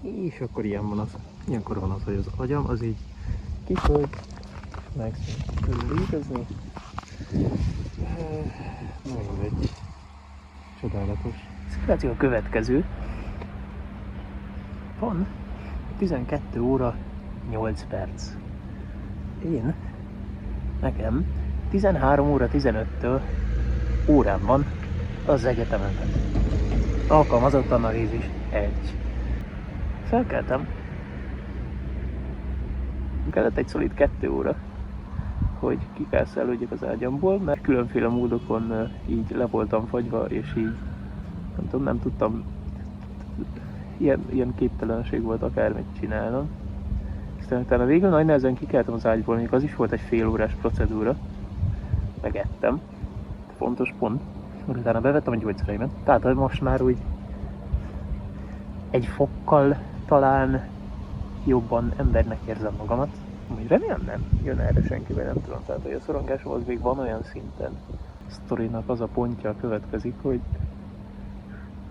És akkor ilyenkor van az, hogy az agyam az így kifogy, megszűnik létezni. Na mindegy. Csodálatos. Szituáció a következő. Van 12 óra 8 perc. Nekem 13 óra 15-től órám van az egyetemen. Alkalmazott analízis 1. Felkeltem. Kellett egy szolid 2 óra, hogy kikászelődjek az ágyamból, mert különféle módokon így le voltam fagyva, és így nem tudtam, ilyen képtelenség volt akármit csinálnom. Aztán utána végül nagy nehezen kikeltem az ágyból, még az is volt egy fél órás procedúra. Megettem. Fontos pont. Utána bevettem a gyógyszereimet. Tehát most már úgy egy fokkal talán jobban embernek érzem magamat. Úgy remélem nem jön erre senkivel, nem tudom. Tehát hogy a szorongásom az még van olyan szinten. A sztorinak az a pontja következik, hogy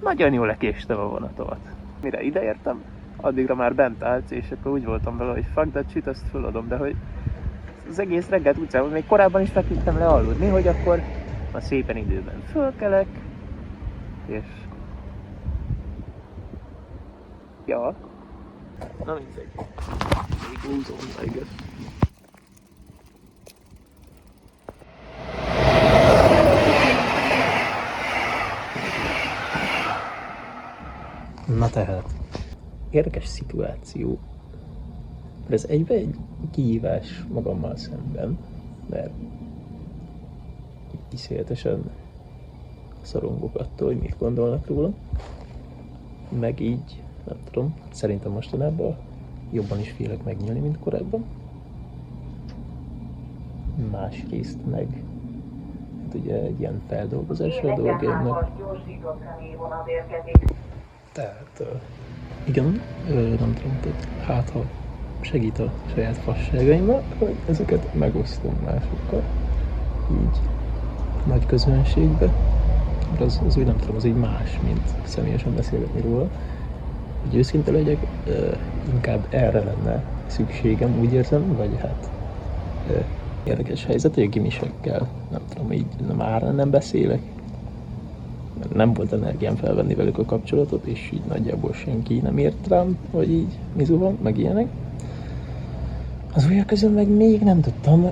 nagyon jól lekéstem a vonatomat. Mire ideértem, addigra már bent állt, és akkor úgy voltam vele, hogy fuck that shit, azt föladom, de hogy az egész reggelt úgy számolom, még korábban is feküdtem le aludni, hogy akkor ma szépen időben fölkelek, és ja, na mindegy, még húzom meg. Na tehát, érdekes szituáció, ez egyben egy kihívás magammal szemben, mert iszonyatosan szorongok attól, hogy mit gondolnak róla, meg így, nem tudom, szerintem mostanában jobban is félek megnyílni, mint korábban. Másrészt meg, hát ugye egy ilyen feldolgozásra a dolgoknak. Tehát, igen, nem tudom, hát ha segít a saját fasságaimmal, hogy ezeket megosztom másokkal, így nagy közönségbe. Az úgy nem tudom, az így más, mint személyesen beszélgetni róla. Hogy őszinte legyek, inkább erre lenne szükségem, úgy érzem, vagy hát érdekes helyzet, hogy a gimisekkel, nem tudom, így már nem beszélek. Nem volt energiám felvenni velük a kapcsolatot, és így nagyjából senki nem ért rám, hogy így mizu van, meg ilyenek. Az újak közül meg még nem tudtam,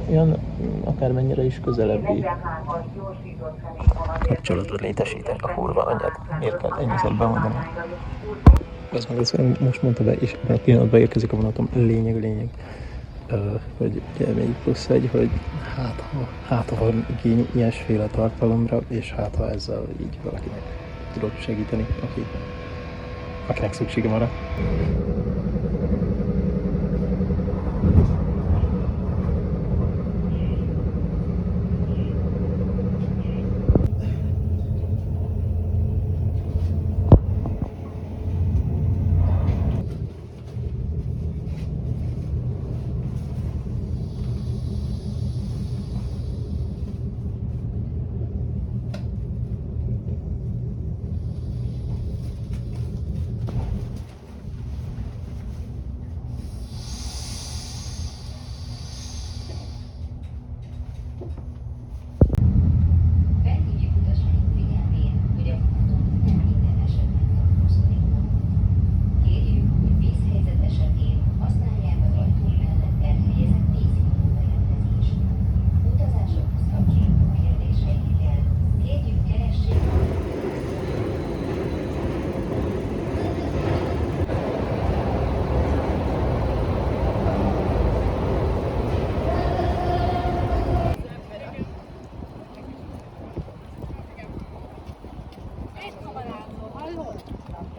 olyan akármennyire is közelebbi kapcsolatot létesíteni a kurva anyát. Miért kell ennyiszer bemondani? Az meg azt most mondta be, és ebben a pillanatban érkezik a vonatom. Lényeg. Hogy ugye még plusz egy, hogy hát ha van igény ilyesféle tartalomra, és hát ha ezzel így valakinek tudok segíteni, akinek szüksége van rá.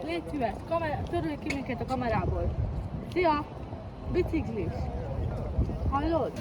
Légy szíves, törölj ki minket a kamerából. Szia! Biciklis! Hallod?